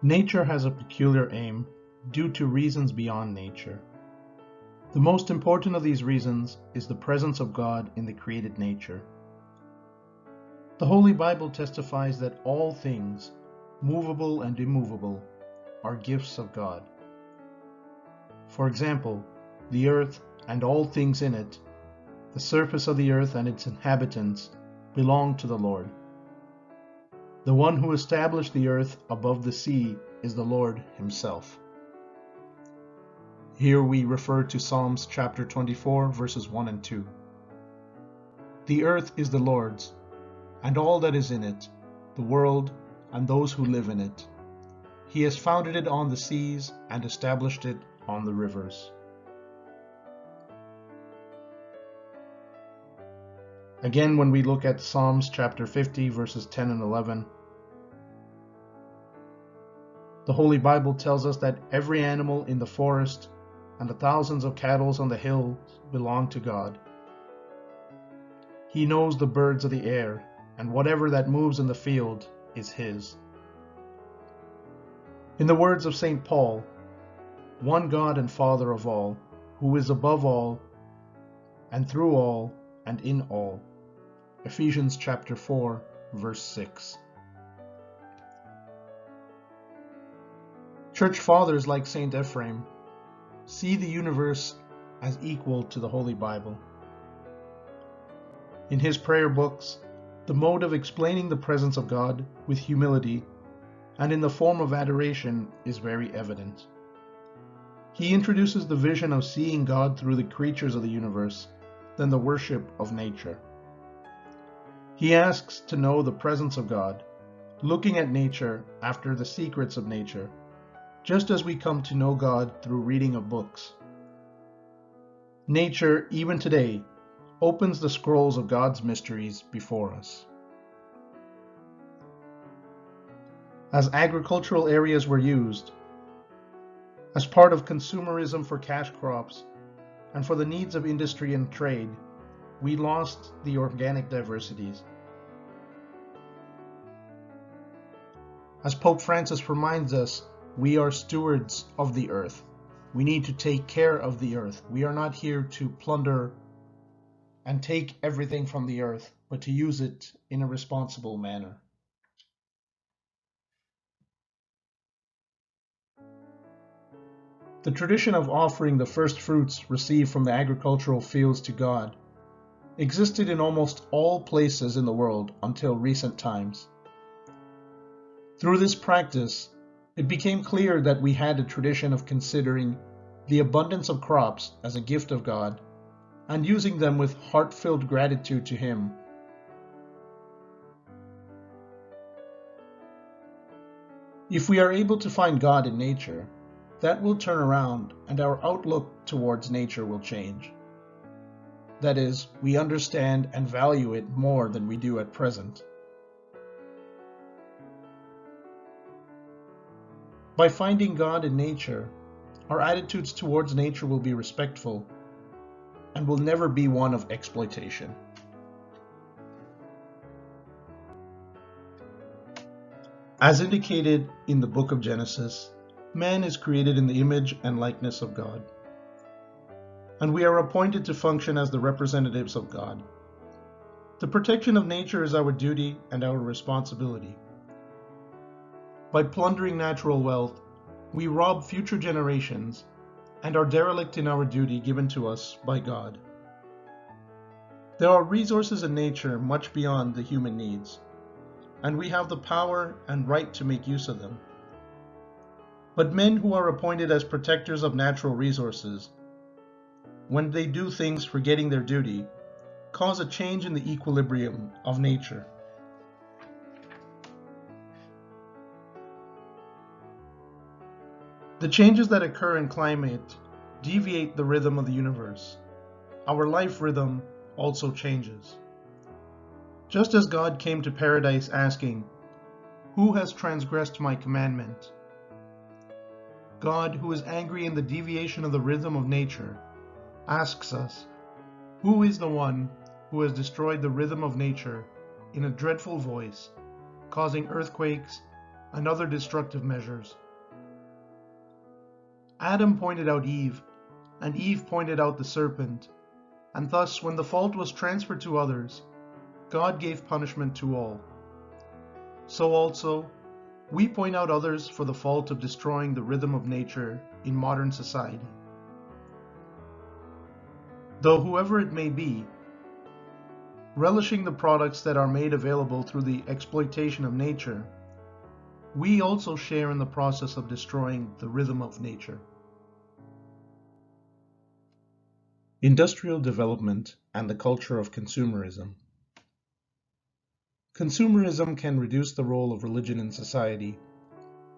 Nature has a peculiar aim, due to reasons beyond nature. The most important of these reasons is the presence of God in the created nature. The Holy Bible testifies that all things, movable and immovable, are gifts of God. For example, the earth and all things in it, the surface of the earth and its inhabitants, belong to the Lord. The one who established the earth above the sea is the Lord Himself. Here we refer to Psalms chapter 24, verses 1 and 2. The earth is the Lord's, and all that is in it, the world and those who live in it. He has founded it on the seas and established it on the rivers. Again, when we look at Psalms chapter 50, verses 10 and 11, the Holy Bible tells us that every animal in the forest and the thousands of cattle on the hills belong to God. He knows the birds of the air, and whatever that moves in the field is His. In the words of St. Paul, one God and Father of all, who is above all, and through all, and in all. Ephesians chapter 4, verse 6. Church fathers like St. Ephraim see the universe as equal to the Holy Bible. In his prayer books, the mode of explaining the presence of God with humility and in the form of adoration is very evident. He introduces the vision of seeing God through the creatures of the universe, then the worship of nature. He asks to know the presence of God, looking at nature after the secrets of nature, just as we come to know God through reading of books. Nature, even today, opens the scrolls of God's mysteries before us. As agricultural areas were used, as part of consumerism for cash crops, and for the needs of industry and trade, we lost the organic diversities. As Pope Francis reminds us, we are stewards of the earth. We need to take care of the earth. We are not here to plunder and take everything from the earth, but to use it in a responsible manner. The tradition of offering the first fruits received from the agricultural fields to God existed in almost all places in the world until recent times. Through this practice, it became clear that we had a tradition of considering the abundance of crops as a gift of God and using them with heart-filled gratitude to Him. If we are able to find God in nature, that will turn around and our outlook towards nature will change. That is, we understand and value it more than we do at present. By finding God in nature, our attitudes towards nature will be respectful and will never be one of exploitation. As indicated in the book of Genesis, man is created in the image and likeness of God, and we are appointed to function as the representatives of God. The protection of nature is our duty and our responsibility. By plundering natural wealth, we rob future generations and are derelict in our duty given to us by God. There are resources in nature much beyond the human needs, and we have the power and right to make use of them. But men who are appointed as protectors of natural resources, when they do things forgetting their duty, cause a change in the equilibrium of nature. The changes that occur in climate deviate the rhythm of the universe. Our life rhythm also changes. Just as God came to paradise asking, "Who has transgressed my commandment?" God, who is angry in the deviation of the rhythm of nature, asks us, "Who is the one who has destroyed the rhythm of nature in a dreadful voice, causing earthquakes and other destructive measures. Adam pointed out Eve, and Eve pointed out the serpent, and thus when the fault was transferred to others, God gave punishment to all. So also, we point out others for the fault of destroying the rhythm of nature in modern society. Though whoever it may be, relishing the products that are made available through the exploitation of nature, we also share in the process of destroying the rhythm of nature. Industrial development and the culture of consumerism. Consumerism can reduce the role of religion in society,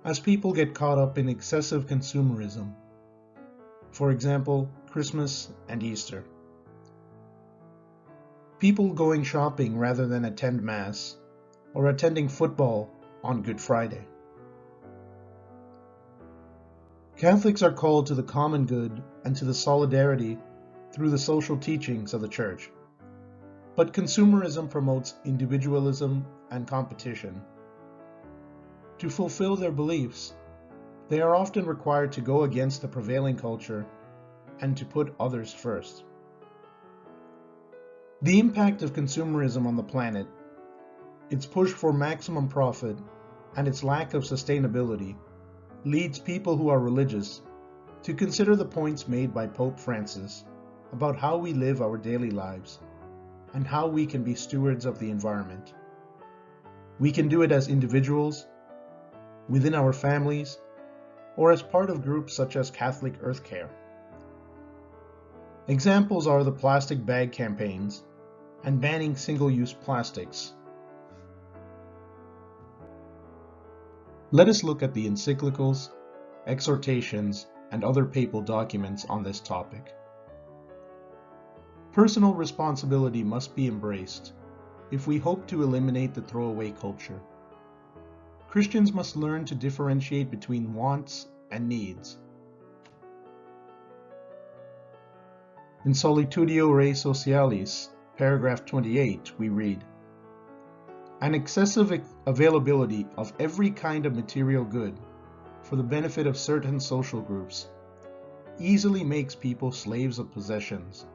as people get caught up in excessive consumerism. For example, Christmas and Easter. People going shopping rather than attend Mass, or attending football on Good Friday. Catholics are called to the common good and to the solidarity through the social teachings of the Church. But consumerism promotes individualism and competition. To fulfill their beliefs, they are often required to go against the prevailing culture and to put others first. The impact of consumerism on the planet, its push for maximum profit, and its lack of sustainability leads people who are religious to consider the points made by Pope Francis about how we live our daily lives and how we can be stewards of the environment. We can do it as individuals, within our families, or as part of groups such as Catholic Earth Care. Examples are the plastic bag campaigns and banning single-use plastics. Let us look at the encyclicals, exhortations, and other papal documents on this topic. Personal responsibility must be embraced if we hope to eliminate the throwaway culture. Christians must learn to differentiate between wants and needs. In Solitudio Rei Socialis, paragraph 28, we read, "An excessive availability of every kind of material good for the benefit of certain social groups easily makes people slaves of possessions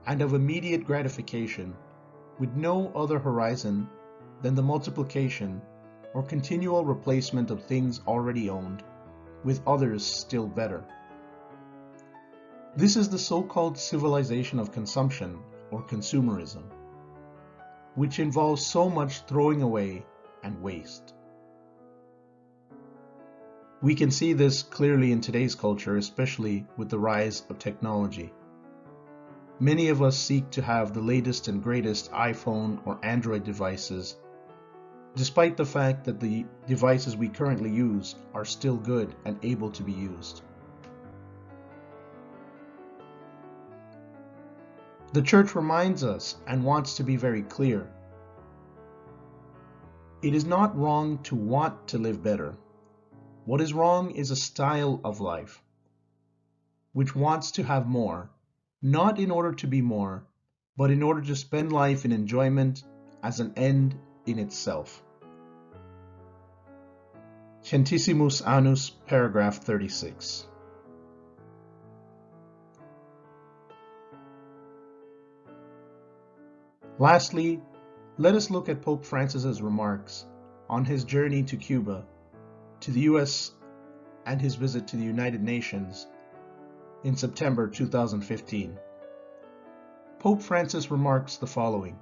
and of immediate gratification with no other horizon than the multiplication or continual replacement of things already owned with others still better. This is the so-called civilization of consumption or consumerism, which involves so much throwing away and waste." We can see this clearly in today's culture, especially with the rise of technology. Many of us seek to have the latest and greatest iPhone or Android devices, despite the fact that the devices we currently use are still good and able to be used. The Church reminds us and wants to be very clear. It is not wrong to want to live better. What is wrong is a style of life, which wants to have more, not in order to be more, but in order to spend life in enjoyment as an end in itself. Centissimus Annus, paragraph 36. Lastly, let us look at Pope Francis's remarks on his journey to Cuba, to the US, and his visit to the United Nations in September 2015. Pope Francis remarks the following: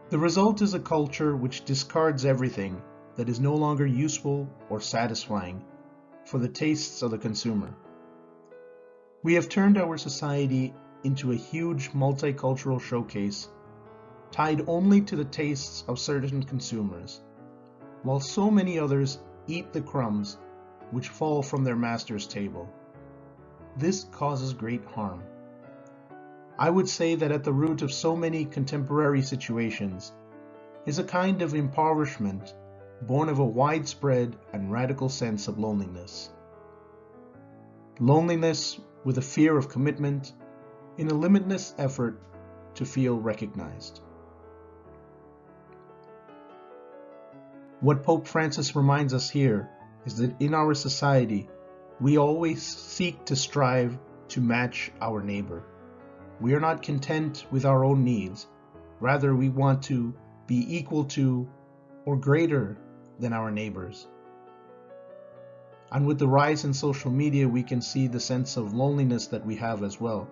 "The result is a culture which discards everything that is no longer useful or satisfying for the tastes of the consumer. We have turned our society into a huge multicultural showcase tied only to the tastes of certain consumers, while so many others eat the crumbs which fall from their master's table. This causes great harm. I would say that at the root of so many contemporary situations is a kind of impoverishment born of a widespread and radical sense of loneliness. Loneliness with a fear of commitment in a limitless effort to feel recognized." What Pope Francis reminds us here is that in our society, we always seek to strive to match our neighbor. We are not content with our own needs. Rather, we want to be equal to or greater than our neighbors. And with the rise in social media, we can see the sense of loneliness that we have as well,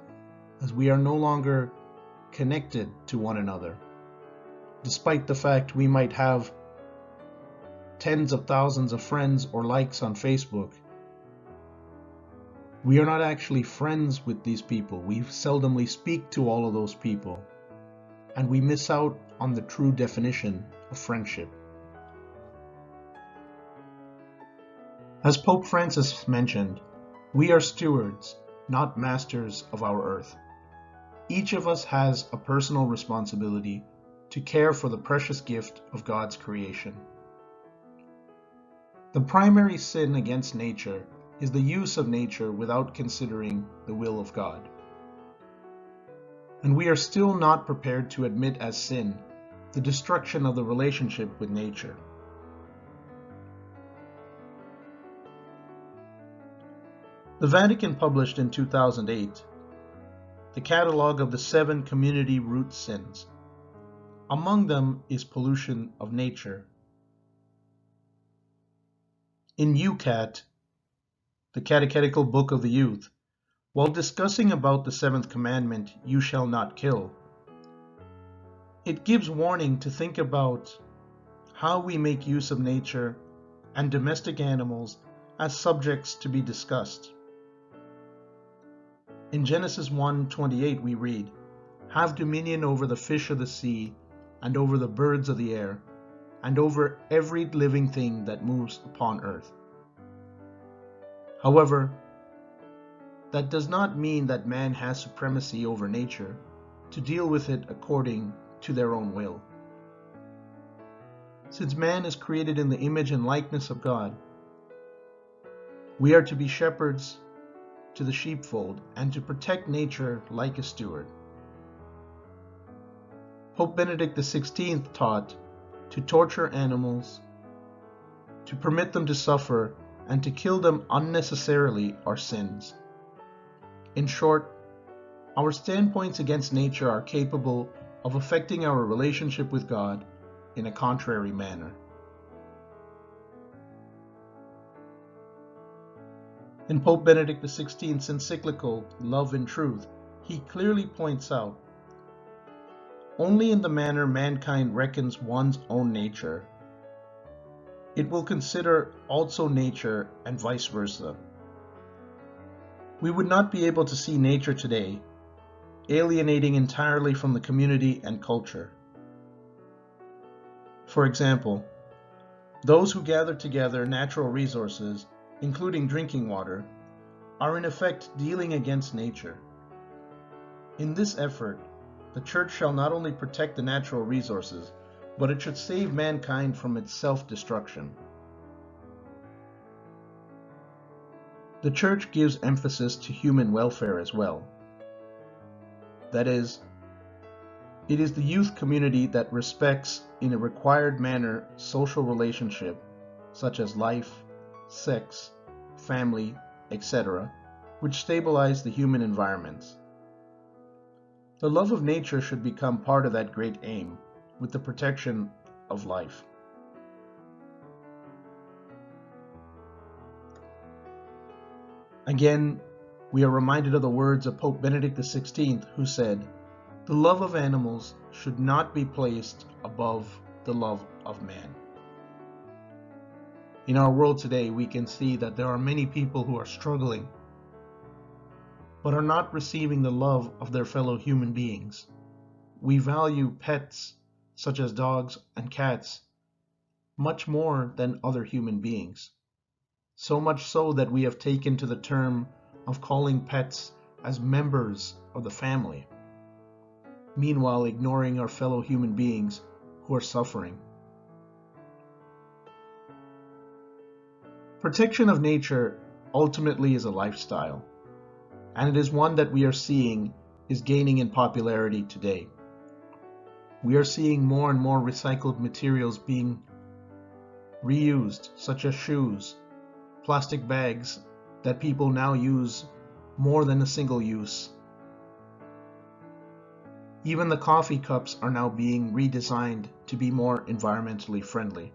as we are no longer connected to one another. Despite the fact we might have tens of thousands of friends or likes on Facebook, we are not actually friends with these people. We seldomly speak to all of those people, and we miss out on the true definition of friendship. As Pope Francis mentioned, we are stewards, not masters of our earth. Each of us has a personal responsibility to care for the precious gift of God's creation. The primary sin against nature is the use of nature without considering the will of God. And we are still not prepared to admit as sin the destruction of the relationship with nature. The Vatican published in 2008 the catalogue of the 7 community root sins. Among them is pollution of nature. In UCAT, the Catechetical Book of the Youth, while discussing about the 7th commandment, "You shall not kill," it gives warning to think about how we make use of nature and domestic animals as subjects to be discussed. In Genesis 1:28 we read, "Have dominion over the fish of the sea, and over the birds of the air, and over every living thing that moves upon earth." However, that does not mean that man has supremacy over nature to deal with it according to their own will. Since man is created in the image and likeness of God, we are to be shepherds to the sheepfold and to protect nature like a steward. Pope Benedict XVI taught to torture animals, to permit them to suffer, and to kill them unnecessarily are sins. In short, our standpoints against nature are capable of affecting our relationship with God in a contrary manner. In Pope Benedict XVI's encyclical, Love and Truth, he clearly points out, only in the manner mankind reckons one's own nature, it will consider also nature and vice versa. We would not be able to see nature today, alienating entirely from the community and culture. For example, those who gather together natural resources, including drinking water, are in effect dealing against nature. In this effort, the Church shall not only protect the natural resources, but it should save mankind from its self-destruction. The Church gives emphasis to human welfare as well. That is, it is the youth community that respects in a required manner social relationship such as life, sex, family, etc., which stabilize the human environments. The love of nature should become part of that great aim, with the protection of life. Again, we are reminded of the words of Pope Benedict XVI, who said, "The love of animals should not be placed above the love of man." In our world today, we can see that there are many people who are struggling, but are not receiving the love of their fellow human beings. We value pets, such as dogs and cats, much more than other human beings. So much so that we have taken to the term of calling pets as members of the family, meanwhile ignoring our fellow human beings who are suffering. Protection of nature ultimately is a lifestyle, and it is one that we are seeing is gaining in popularity today. We are seeing more and more recycled materials being reused, such as shoes, plastic bags that people now use more than a single use. Even the coffee cups are now being redesigned to be more environmentally friendly.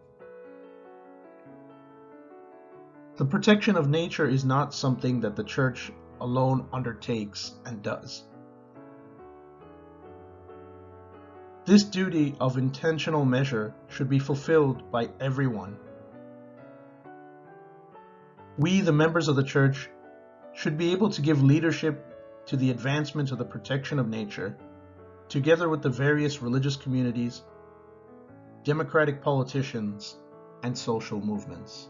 The protection of nature is not something that the Church alone undertakes and does. This duty of intentional measure should be fulfilled by everyone. We, the members of the Church, should be able to give leadership to the advancement of the protection of nature, together with the various religious communities, democratic politicians, and social movements.